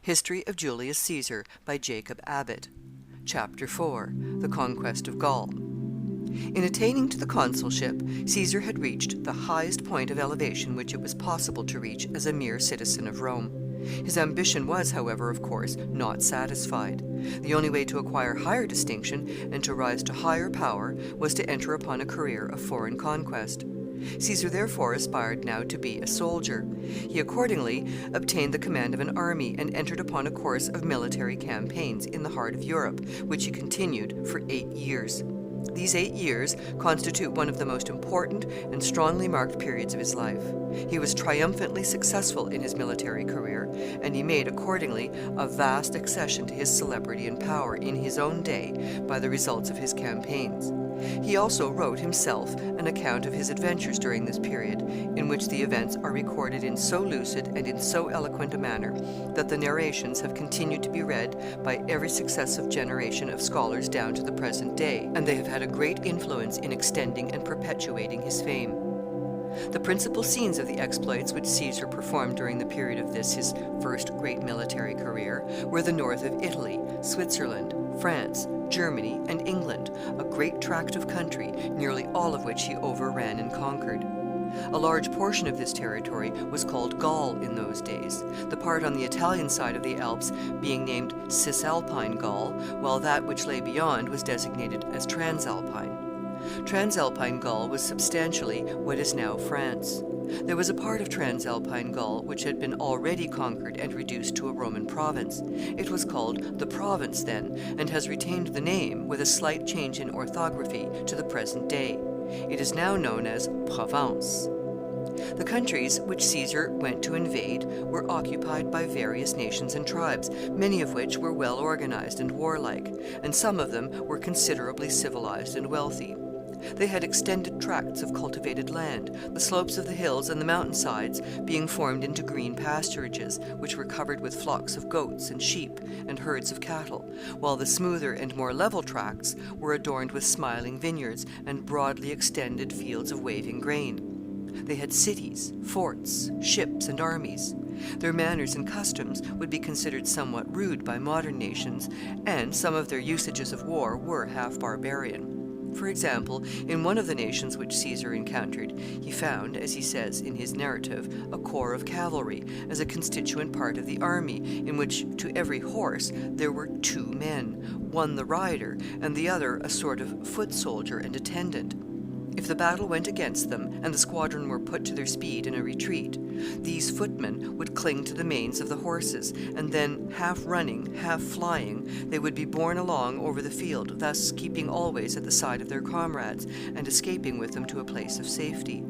History of Julius Caesar by Jacob Abbott. Chapter 4. The Conquest of Gaul. In attaining to the consulship, Caesar had reached the highest point of elevation which it was possible to reach as a mere citizen of Rome. His ambition was, however, of course, not satisfied. The only way to acquire higher distinction and to rise to higher power was to enter upon a career of foreign conquest. Caesar therefore aspired now to be a soldier. He accordingly obtained the command of an army and entered upon a course of military campaigns in the heart of Europe, which he continued for 8 years. These 8 years constitute one of the most important and strongly marked periods of his life. He was triumphantly successful in his military career, and he made, accordingly, a vast accession to his celebrity and power in his own day by the results of his campaigns. He also wrote himself an account of his adventures during this period, in which the events are recorded in so lucid and in so eloquent a manner that the narrations have continued to be read by every successive generation of scholars down to the present day, and they have had a great influence in extending and perpetuating his fame. The principal scenes of the exploits which Caesar performed during the period of this, his first great military career, were the north of Italy, Switzerland, France, Germany, and England, a great tract of country, nearly all of which he overran and conquered. A large portion of this territory was called Gaul in those days, the part on the Italian side of the Alps being named Cisalpine Gaul, while that which lay beyond was designated as Transalpine. Transalpine Gaul was substantially what is now France. There was a part of Transalpine Gaul which had been already conquered and reduced to a Roman province. It was called the Province then, and has retained the name, with a slight change in orthography, to the present day. It is now known as Provence. The countries which Caesar went to invade were occupied by various nations and tribes, many of which were well organized and warlike, and some of them were considerably civilized and wealthy. They had extended tracts of cultivated land, the slopes of the hills and the mountainsides being formed into green pasturages, which were covered with flocks of goats and sheep and herds of cattle, while the smoother and more level tracts were adorned with smiling vineyards and broadly extended fields of waving grain. They had cities, forts, ships, and armies. Their manners and customs would be considered somewhat rude by modern nations, and some of their usages of war were half barbarian. For example, in one of the nations which Caesar encountered, he found, as he says in his narrative, a corps of cavalry as a constituent part of the army, in which to every horse there were 2 men, one the rider, and the other a sort of foot soldier and attendant. If the battle went against them, and the squadron were put to their speed in a retreat, these footmen would cling to the manes of the horses, and then, half running, half flying, they would be borne along over the field, thus keeping always at the side of their comrades, and escaping with them to a place of safety.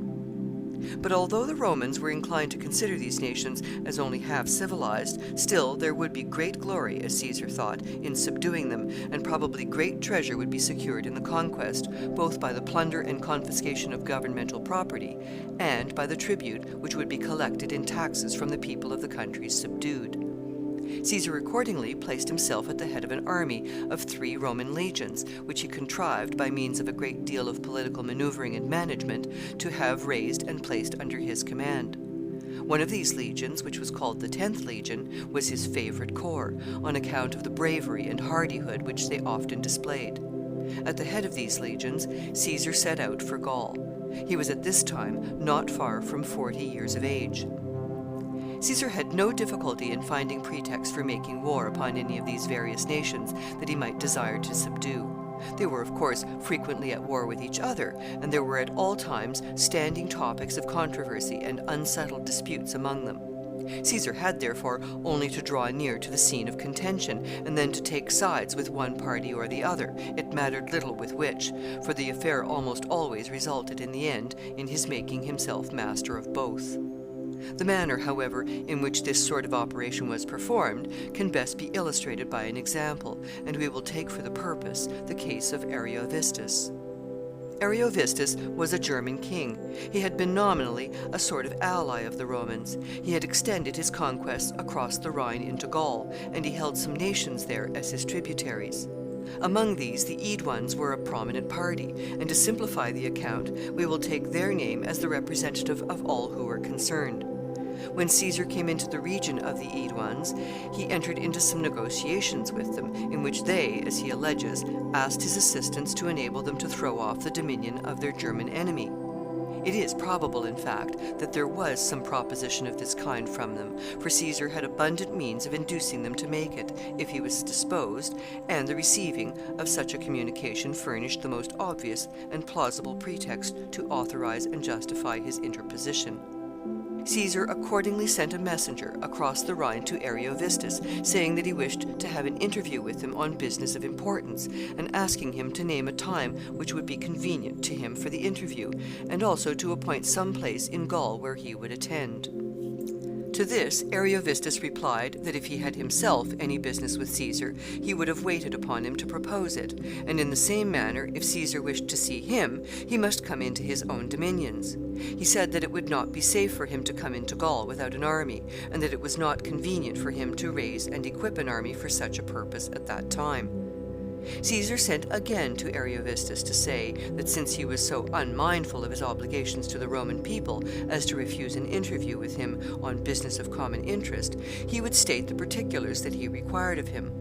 But although the Romans were inclined to consider these nations as only half civilized, still there would be great glory, as Caesar thought, in subduing them, and probably great treasure would be secured in the conquest, both by the plunder and confiscation of governmental property, and by the tribute which would be collected in taxes from the people of the countries subdued. Caesar accordingly placed himself at the head of an army of 3 Roman legions, which he contrived, by means of a great deal of political maneuvering and management, to have raised and placed under his command. One of these legions, which was called the 10th Legion, was his favorite corps, on account of the bravery and hardihood which they often displayed. At the head of these legions, Caesar set out for Gaul. He was at this time not far from 40 years of age. Caesar had no difficulty in finding pretext for making war upon any of these various nations that he might desire to subdue. They were, of course, frequently at war with each other, and there were at all times standing topics of controversy and unsettled disputes among them. Caesar had, therefore, only to draw near to the scene of contention, and then to take sides with one party or the other. It mattered little with which, for the affair almost always resulted in the end in his making himself master of both. The manner, however, in which this sort of operation was performed can best be illustrated by an example, and we will take for the purpose the case of Ariovistus. Ariovistus was a German king. He had been nominally a sort of ally of the Romans. He had extended his conquests across the Rhine into Gaul, and he held some nations there as his tributaries. Among these, the Aeduans were a prominent party, and to simplify the account, we will take their name as the representative of all who were concerned. When Caesar came into the region of the Aeduans, he entered into some negotiations with them, in which they, as he alleges, asked his assistance to enable them to throw off the dominion of their German enemy. It is probable, in fact, that there was some proposition of this kind from them, for Caesar had abundant means of inducing them to make it, if he was disposed, and the receiving of such a communication furnished the most obvious and plausible pretext to authorize and justify his interposition. Caesar accordingly sent a messenger across the Rhine to Ariovistus, saying that he wished to have an interview with him on business of importance, and asking him to name a time which would be convenient to him for the interview, and also to appoint some place in Gaul where he would attend. To this Ariovistus replied that if he had himself any business with Caesar, he would have waited upon him to propose it, and in the same manner, if Caesar wished to see him, he must come into his own dominions. He said that it would not be safe for him to come into Gaul without an army, and that it was not convenient for him to raise and equip an army for such a purpose at that time. Caesar sent again to Ariovistus to say that since he was so unmindful of his obligations to the Roman people as to refuse an interview with him on business of common interest, he would state the particulars that he required of him.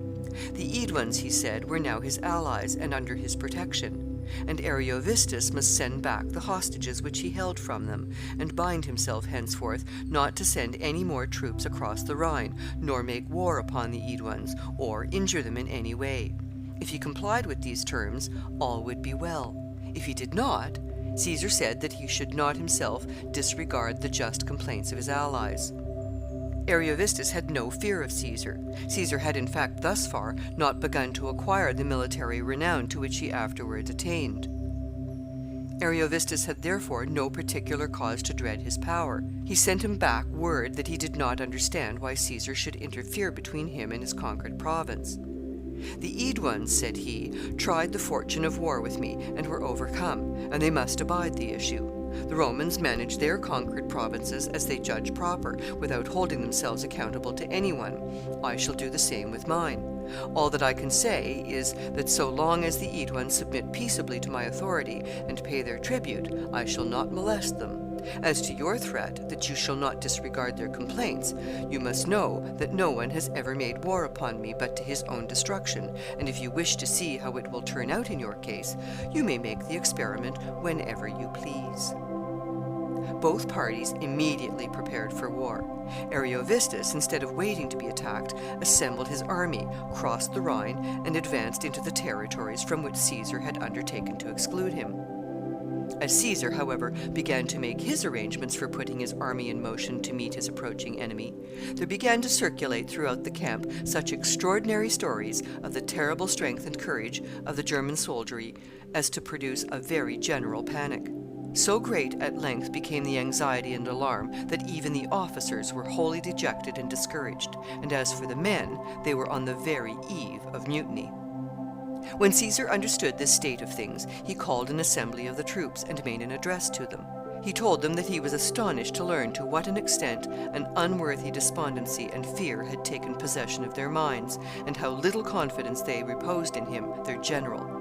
The Aeduans, he said, were now his allies and under his protection, and Ariovistus must send back the hostages which he held from them, and bind himself henceforth not to send any more troops across the Rhine, nor make war upon the Aeduans, or injure them in any way. If he complied with these terms, all would be well. If he did not, Caesar said that he should not himself disregard the just complaints of his allies. Ariovistus had no fear of Caesar. Caesar had, in fact, thus far not begun to acquire the military renown to which he afterwards attained. Ariovistus had therefore no particular cause to dread his power. He sent him back word that he did not understand why Caesar should interfere between him and his conquered province. The Aeduans, said he, tried the fortune of war with me, and were overcome, and they must abide the issue. The Romans manage their conquered provinces as they judge proper, without holding themselves accountable to anyone. I shall do the same with mine. All that I can say is that so long as the Aeduans submit peaceably to my authority and pay their tribute, I shall not molest them. As to your threat that you shall not disregard their complaints, you must know that no one has ever made war upon me but to his own destruction, and if you wish to see how it will turn out in your case, you may make the experiment whenever you please. Both parties immediately prepared for war. Ariovistus, instead of waiting to be attacked, assembled his army, crossed the Rhine, and advanced into the territories from which Caesar had undertaken to exclude him. As Caesar, however, began to make his arrangements for putting his army in motion to meet his approaching enemy, there began to circulate throughout the camp such extraordinary stories of the terrible strength and courage of the German soldiery as to produce a very general panic. So great at length became the anxiety and alarm that even the officers were wholly dejected and discouraged, and as for the men, they were on the very eve of mutiny. When Caesar understood this state of things, he called an assembly of the troops and made an address to them. He told them that he was astonished to learn to what an extent an unworthy despondency and fear had taken possession of their minds, and how little confidence they reposed in him, their general.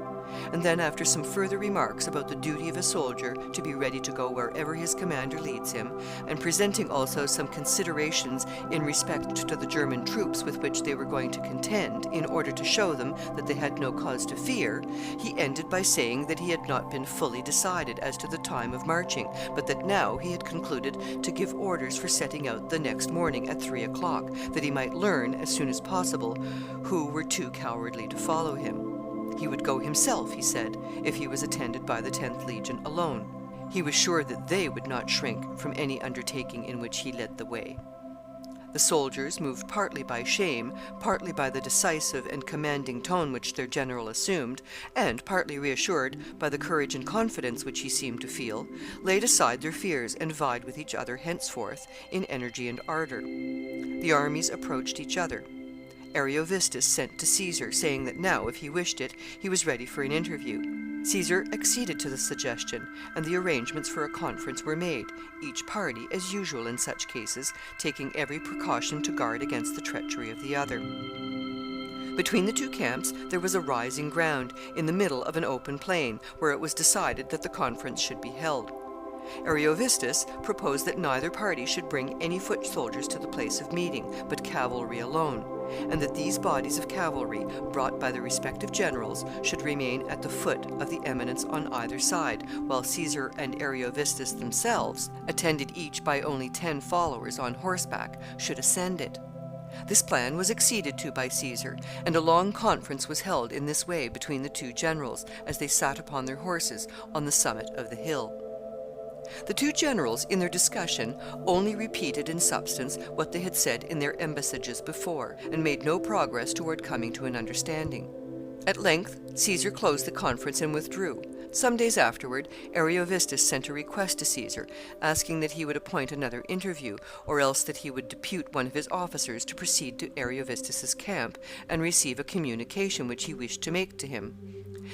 And then, after some further remarks about the duty of a soldier to be ready to go wherever his commander leads him, and presenting also some considerations in respect to the German troops with which they were going to contend, in order to show them that they had no cause to fear, he ended by saying that he had not been fully decided as to the time of marching, but that now he had concluded to give orders for setting out the next morning at 3 o'clock, that he might learn, as soon as possible, who were too cowardly to follow him. He would go himself, he said, if he was attended by the 10th Legion alone. He was sure that they would not shrink from any undertaking in which he led the way. The soldiers, moved partly by shame, partly by the decisive and commanding tone which their general assumed, and partly reassured by the courage and confidence which he seemed to feel, laid aside their fears and vied with each other henceforth in energy and ardor. The armies approached each other. Ariovistus sent to Caesar, saying that now, if he wished it, he was ready for an interview. Caesar acceded to the suggestion, and the arrangements for a conference were made, each party, as usual in such cases, taking every precaution to guard against the treachery of the other. Between the two camps there was a rising ground, in the middle of an open plain, where it was decided that the conference should be held. Ariovistus proposed that neither party should bring any foot soldiers to the place of meeting, but cavalry alone, and that these bodies of cavalry, brought by the respective generals, should remain at the foot of the eminence on either side, while Caesar and Ariovistus themselves, attended each by only 10 followers on horseback, should ascend it. This plan was acceded to by Caesar, and a long conference was held in this way between the two generals, as they sat upon their horses on the summit of the hill. The two generals, in their discussion, only repeated in substance what they had said in their embassages before, and made no progress toward coming to an understanding. At length, Caesar closed the conference and withdrew. Some days afterward, Ariovistus sent a request to Caesar, asking that he would appoint another interview, or else that he would depute one of his officers to proceed to Ariovistus's camp and receive a communication which he wished to make to him.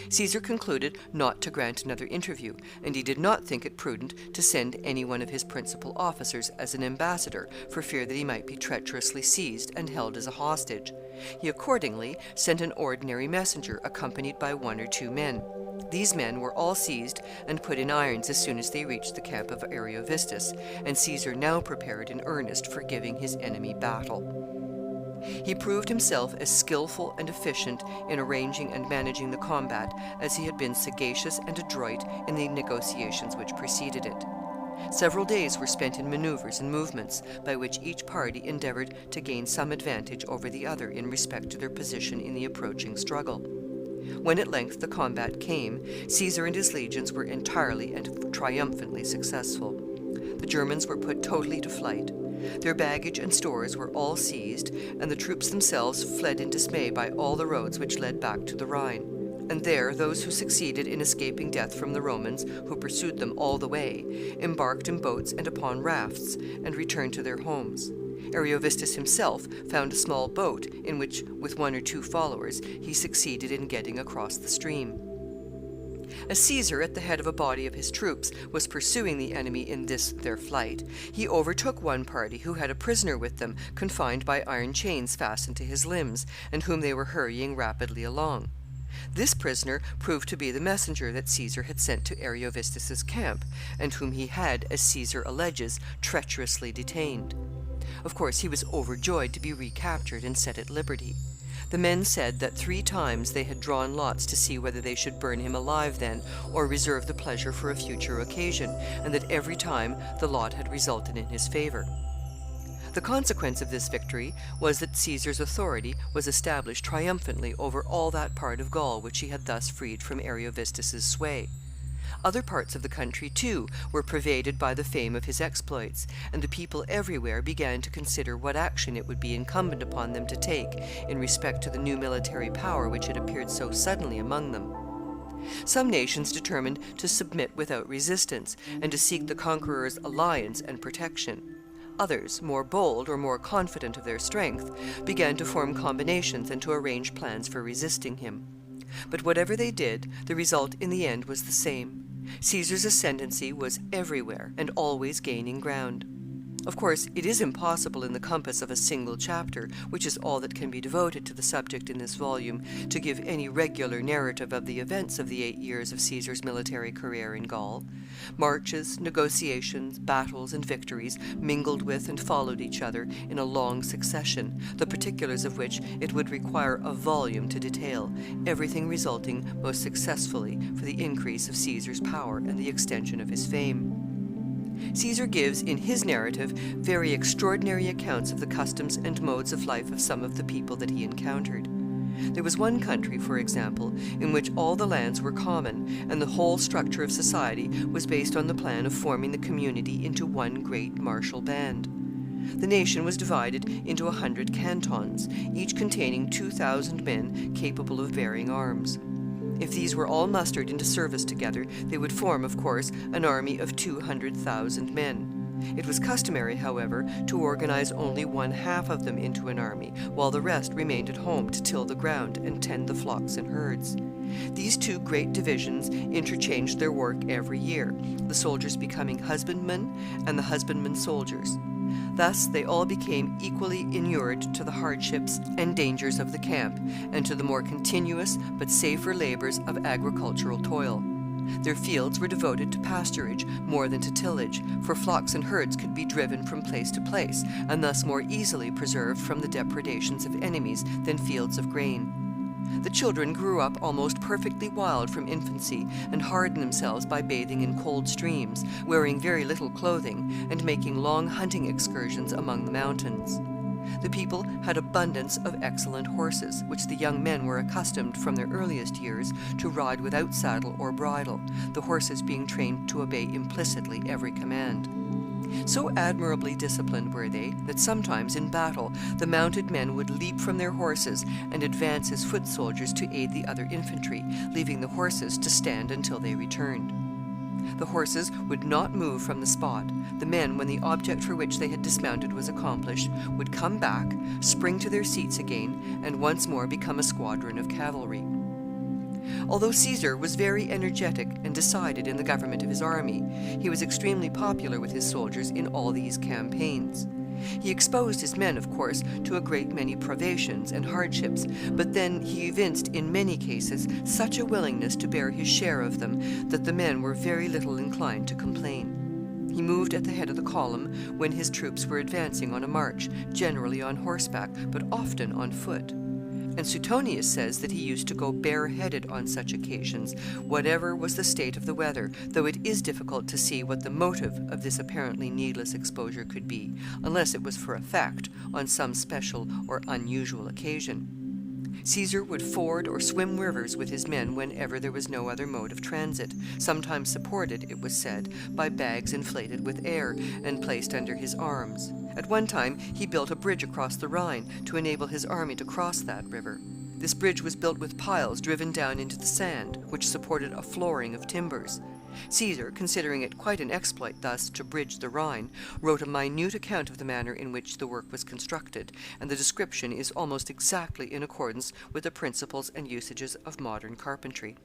Caesar concluded not to grant another interview, and he did not think it prudent to send any one of his principal officers as an ambassador, for fear that he might be treacherously seized and held as a hostage. He accordingly sent an ordinary messenger, accompanied by 1 or 2 men. These men were all seized and put in irons as soon as they reached the camp of Ariovistus, and Caesar now prepared in earnest for giving his enemy battle. He proved himself as skillful and efficient in arranging and managing the combat as he had been sagacious and adroit in the negotiations which preceded it. Several days were spent in maneuvers and movements, by which each party endeavored to gain some advantage over the other in respect to their position in the approaching struggle. When at length the combat came, Caesar and his legions were entirely and triumphantly successful. The Germans were put totally to flight. Their baggage and stores were all seized, and the troops themselves fled in dismay by all the roads which led back to the Rhine. And there those who succeeded in escaping death from the Romans, who pursued them all the way, embarked in boats and upon rafts, and returned to their homes. Ariovistus himself found a small boat, in which, with 1 or 2 followers, he succeeded in getting across the stream. As Caesar, at the head of a body of his troops, was pursuing the enemy in this their flight, he overtook one party who had a prisoner with them, confined by iron chains fastened to his limbs, and whom they were hurrying rapidly along. This prisoner proved to be the messenger that Caesar had sent to Ariovistus's camp, and whom he had, as Caesar alleges, treacherously detained. Of course, he was overjoyed to be recaptured and set at liberty. The men said that 3 times they had drawn lots to see whether they should burn him alive then, or reserve the pleasure for a future occasion, and that every time the lot had resulted in his favor. The consequence of this victory was that Caesar's authority was established triumphantly over all that part of Gaul which he had thus freed from Ariovistus's sway. Other parts of the country, too, were pervaded by the fame of his exploits, and the people everywhere began to consider what action it would be incumbent upon them to take in respect to the new military power which had appeared so suddenly among them. Some nations determined to submit without resistance, and to seek the conqueror's alliance and protection. Others, more bold or more confident of their strength, began to form combinations and to arrange plans for resisting him. But whatever they did, the result in the end was the same. Caesar's ascendancy was everywhere and always gaining ground. Of course, it is impossible in the compass of a single chapter, which is all that can be devoted to the subject in this volume, to give any regular narrative of the events of the 8 years of Caesar's military career in Gaul. Marches, negotiations, battles, and victories mingled with and followed each other in a long succession, the particulars of which it would require a volume to detail, everything resulting most successfully for the increase of Caesar's power and the extension of his fame. Caesar gives in his narrative very extraordinary accounts of the customs and modes of life of some of the people that he encountered. There was one country, for example, in which all the lands were common, and the whole structure of society was based on the plan of forming the community into one great martial band. The nation was divided into 100 cantons, each containing 2,000 men capable of bearing arms. If these were all mustered into service together, they would form, of course, an army of 200,000 men. It was customary, however, to organize only 1/2 of them into an army, while the rest remained at home to till the ground and tend the flocks and herds. These 2 great divisions interchanged their work every year, the soldiers becoming husbandmen and the husbandmen soldiers. Thus they all became equally inured to the hardships and dangers of the camp, and to the more continuous but safer labors of agricultural toil. Their fields were devoted to pasturage more than to tillage, for flocks and herds could be driven from place to place, and thus more easily preserved from the depredations of enemies than fields of grain. The children grew up almost perfectly wild from infancy, and hardened themselves by bathing in cold streams, wearing very little clothing, and making long hunting excursions among the mountains. The people had abundance of excellent horses, which the young men were accustomed from their earliest years to ride without saddle or bridle, the horses being trained to obey implicitly every command. So admirably disciplined were they that sometimes in battle the mounted men would leap from their horses and advance as foot soldiers to aid the other infantry, leaving the horses to stand until they returned. The horses would not move from the spot. The men, when the object for which they had dismounted was accomplished, would come back, spring to their seats again, and once more become a squadron of cavalry. Although Caesar was very energetic and decided in the government of his army, he was extremely popular with his soldiers in all these campaigns. He exposed his men, of course, to a great many privations and hardships, but then he evinced in many cases such a willingness to bear his share of them that the men were very little inclined to complain. He moved at the head of the column when his troops were advancing on a march, generally on horseback, but often on foot. And Suetonius says that he used to go bareheaded on such occasions, whatever was the state of the weather, though it is difficult to see what the motive of this apparently needless exposure could be, unless it was for effect on some special or unusual occasion. Caesar would ford or swim rivers with his men whenever there was no other mode of transit, sometimes supported, it was said, by bags inflated with air and placed under his arms. At one time he built a bridge across the Rhine to enable his army to cross that river. This bridge was built with piles driven down into the sand, which supported a flooring of timbers. Caesar, considering it quite an exploit thus to bridge the Rhine, wrote a minute account of the manner in which the work was constructed, and the description is almost exactly in accordance with the principles and usages of modern carpentry.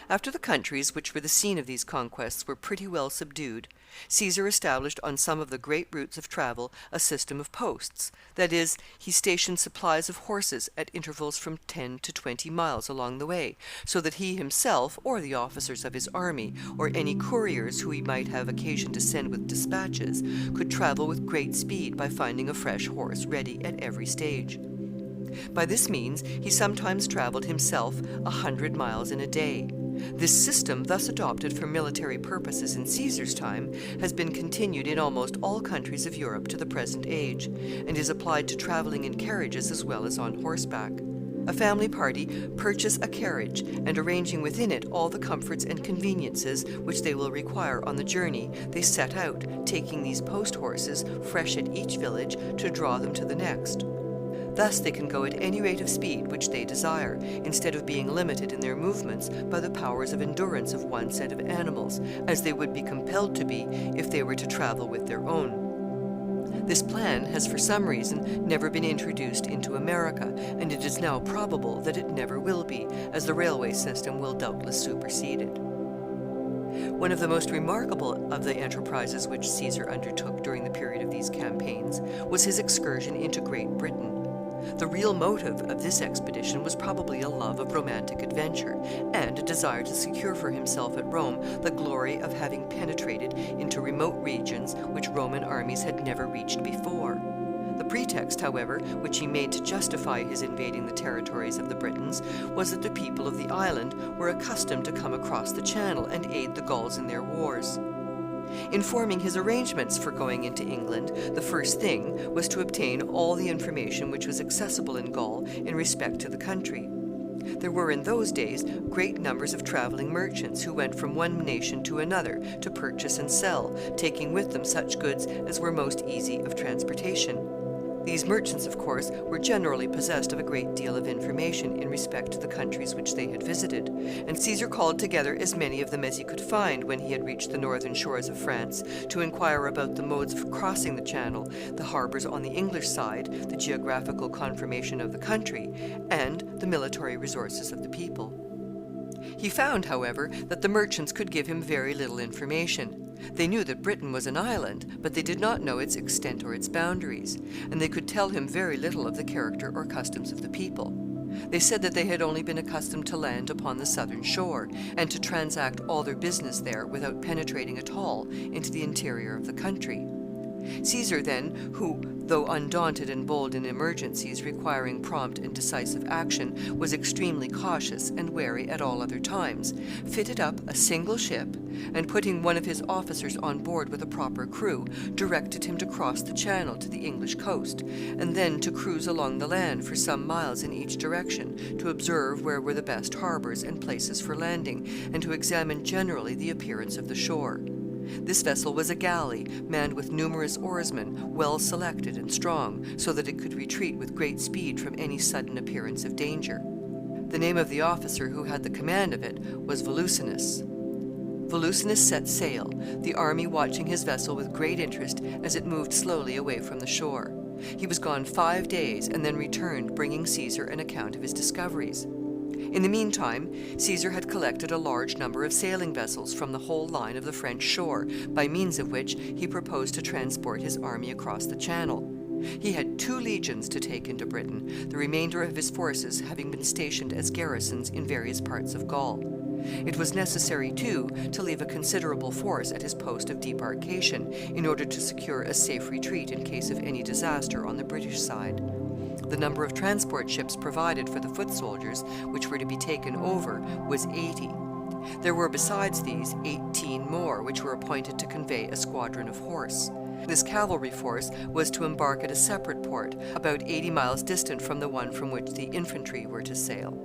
After the countries which were the scene of these conquests were pretty well subdued, Caesar established on some of the great routes of travel a system of posts. That is, he stationed supplies of horses at intervals from 10 to 20 miles along the way, so that he himself, or the officers of his army, or any couriers who he might have occasion to send with dispatches, could travel with great speed by finding a fresh horse ready at every stage. By this means he sometimes traveled himself 100 miles in a day. This system, thus adopted for military purposes in Caesar's time, has been continued in almost all countries of Europe to the present age, and is applied to traveling in carriages as well as on horseback. A family party purchase a carriage, and arranging within it all the comforts and conveniences which they will require on the journey, they set out, taking these post horses, fresh at each village, to draw them to the next. Thus they can go at any rate of speed which they desire, instead of being limited in their movements by the powers of endurance of one set of animals, as they would be compelled to be if they were to travel with their own. This plan has for some reason never been introduced into America, and it is now probable that it never will be, as the railway system will doubtless supersede it. One of the most remarkable of the enterprises which Caesar undertook during the period of these campaigns was his excursion into Great Britain. The real motive of this expedition was probably a love of romantic adventure, and a desire to secure for himself at Rome the glory of having penetrated into remote regions which Roman armies had never reached before. The pretext, however, which he made to justify his invading the territories of the Britons was that the people of the island were accustomed to come across the Channel and aid the Gauls in their wars. In forming his arrangements for going into England, the first thing was to obtain all the information which was accessible in Gaul in respect to the country. There were in those days great numbers of traveling merchants who went from one nation to another to purchase and sell, taking with them such goods as were most easy of transportation. These merchants, of course, were generally possessed of a great deal of information in respect to the countries which they had visited, and Caesar called together as many of them as he could find when he had reached the northern shores of France to inquire about the modes of crossing the Channel, the harbors on the English side, the geographical conformation of the country, and the military resources of the people. He found, however, that the merchants could give him very little information. They knew that Britain was an island, but they did not know its extent or its boundaries, and they could tell him very little of the character or customs of the people. They said that they had only been accustomed to land upon the southern shore, and to transact all their business there without penetrating at all into the interior of the country. Caesar, then, who, though undaunted and bold in emergencies requiring prompt and decisive action, was extremely cautious and wary at all other times, fitted up a single ship, and, putting one of his officers on board with a proper crew, directed him to cross the channel to the English coast, and then to cruise along the land for some miles in each direction, to observe where were the best harbors and places for landing, and to examine generally the appearance of the shore. This vessel was a galley, manned with numerous oarsmen, well selected and strong, so that it could retreat with great speed from any sudden appearance of danger. The name of the officer who had the command of it was Volusinus. Volusinus set sail, the army watching his vessel with great interest as it moved slowly away from the shore. He was gone 5 days, and then returned, bringing Caesar an account of his discoveries. In the meantime, Caesar had collected a large number of sailing vessels from the whole line of the French shore, by means of which he proposed to transport his army across the Channel. He had 2 legions to take into Britain, the remainder of his forces having been stationed as garrisons in various parts of Gaul. It was necessary, too, to leave a considerable force at his post of debarkation, in order to secure a safe retreat in case of any disaster on the British side. The number of transport ships provided for the foot soldiers, which were to be taken over, was 80. There were besides these 18 more, which were appointed to convey a squadron of horse. This cavalry force was to embark at a separate port, about 80 miles distant from the one from which the infantry were to sail.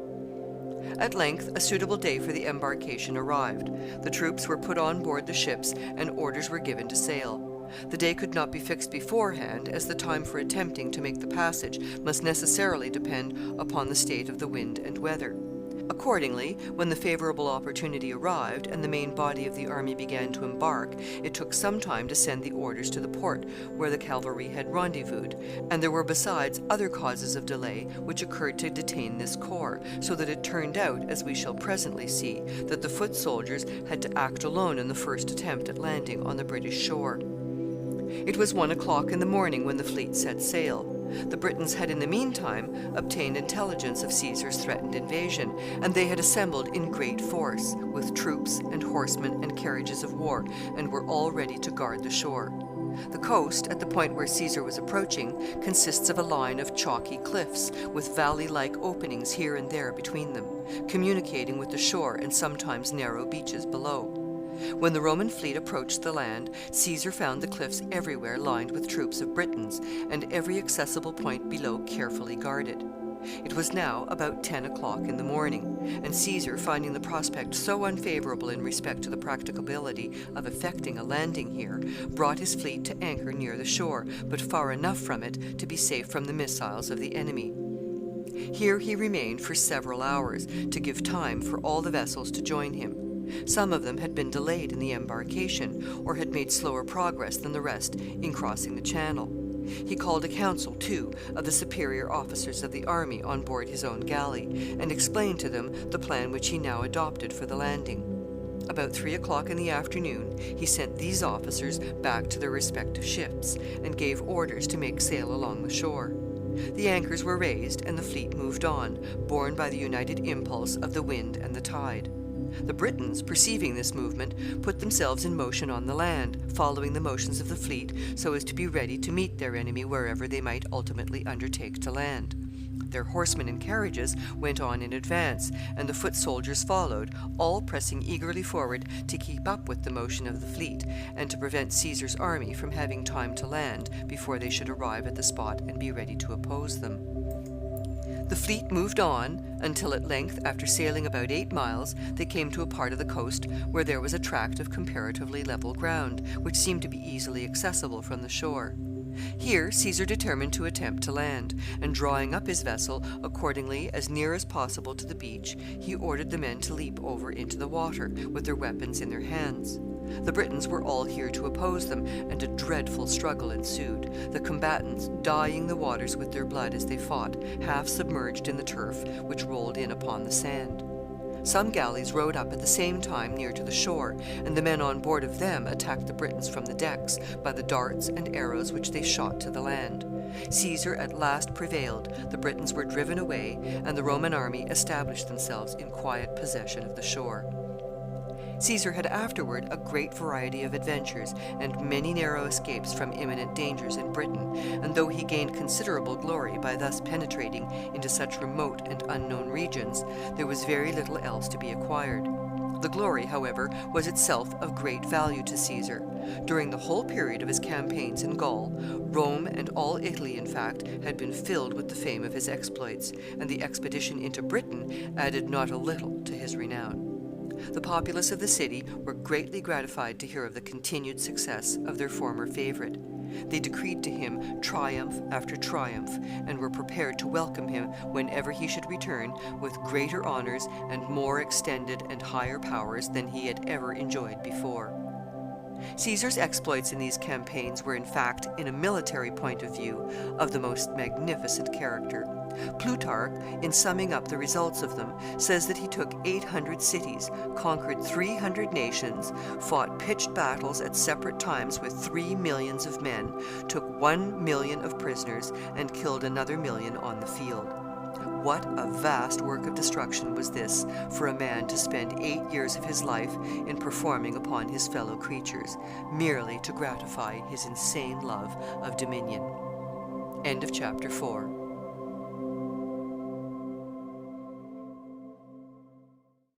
At length, a suitable day for the embarkation arrived. The troops were put on board the ships, and orders were given to sail. The day could not be fixed beforehand, as the time for attempting to make the passage must necessarily depend upon the state of the wind and weather. Accordingly, when the favorable opportunity arrived, and the main body of the army began to embark, it took some time to send the orders to the port where the cavalry had rendezvoused, and there were besides other causes of delay which occurred to detain this corps, so that it turned out, as we shall presently see, that the foot soldiers had to act alone in the first attempt at landing on the British shore. It was 1 o'clock in the morning when the fleet set sail. The Britons had in the meantime obtained intelligence of Caesar's threatened invasion, and they had assembled in great force, with troops and horsemen and carriages of war, and were all ready to guard the shore. The coast, at the point where Caesar was approaching, consists of a line of chalky cliffs, with valley-like openings here and there between them, communicating with the shore and sometimes narrow beaches below. When the Roman fleet approached the land, Caesar found the cliffs everywhere lined with troops of Britons, and every accessible point below carefully guarded. It was now about 10 o'clock in the morning, and Caesar, finding the prospect so unfavorable in respect to the practicability of effecting a landing here, brought his fleet to anchor near the shore, but far enough from it to be safe from the missiles of the enemy. Here he remained for several hours, to give time for all the vessels to join him. Some of them had been delayed in the embarkation, or had made slower progress than the rest in crossing the channel. He called a council, too, of the superior officers of the army on board his own galley, and explained to them the plan which he now adopted for the landing. About 3 o'clock in the afternoon, he sent these officers back to their respective ships, and gave orders to make sail along the shore. The anchors were raised, and the fleet moved on, borne by the united impulse of the wind and the tide. The Britons, perceiving this movement, put themselves in motion on the land, following the motions of the fleet, so as to be ready to meet their enemy wherever they might ultimately undertake to land. Their horsemen and carriages went on in advance, and the foot soldiers followed, all pressing eagerly forward to keep up with the motion of the fleet, and to prevent Caesar's army from having time to land before they should arrive at the spot and be ready to oppose them. The fleet moved on until at length, after sailing about 8 miles, they came to a part of the coast where there was a tract of comparatively level ground, which seemed to be easily accessible from the shore. Here Caesar determined to attempt to land, and drawing up his vessel accordingly as near as possible to the beach, he ordered the men to leap over into the water, with their weapons in their hands. The Britons were all here to oppose them, and a dreadful struggle ensued, the combatants dyeing the waters with their blood as they fought, half submerged in the turf which rolled in upon the sand. Some galleys rowed up at the same time near to the shore, and the men on board of them attacked the Britons from the decks by the darts and arrows which they shot to the land. Caesar at last prevailed, the Britons were driven away, and the Roman army established themselves in quiet possession of the shore. Caesar had afterward a great variety of adventures and many narrow escapes from imminent dangers in Britain, and though he gained considerable glory by thus penetrating into such remote and unknown regions, there was very little else to be acquired. The glory, however, was itself of great value to Caesar. During the whole period of his campaigns in Gaul, Rome, and all Italy, in fact, had been filled with the fame of his exploits, and the expedition into Britain added not a little to his renown. The populace of the city were greatly gratified to hear of the continued success of their former favorite. They decreed to him triumph after triumph, and were prepared to welcome him whenever he should return with greater honors and more extended and higher powers than he had ever enjoyed before. Caesar's exploits in these campaigns were, in fact, in a military point of view, of the most magnificent character. Plutarch, in summing up the results of them, says that he took 800 cities, conquered 300 nations, fought pitched battles at separate times with 3 millions of men, took 1 million of prisoners, and killed another million on the field. What a vast work of destruction was this for a man to spend 8 years of his life in performing upon his fellow creatures, merely to gratify his insane love of dominion. End of chapter 4.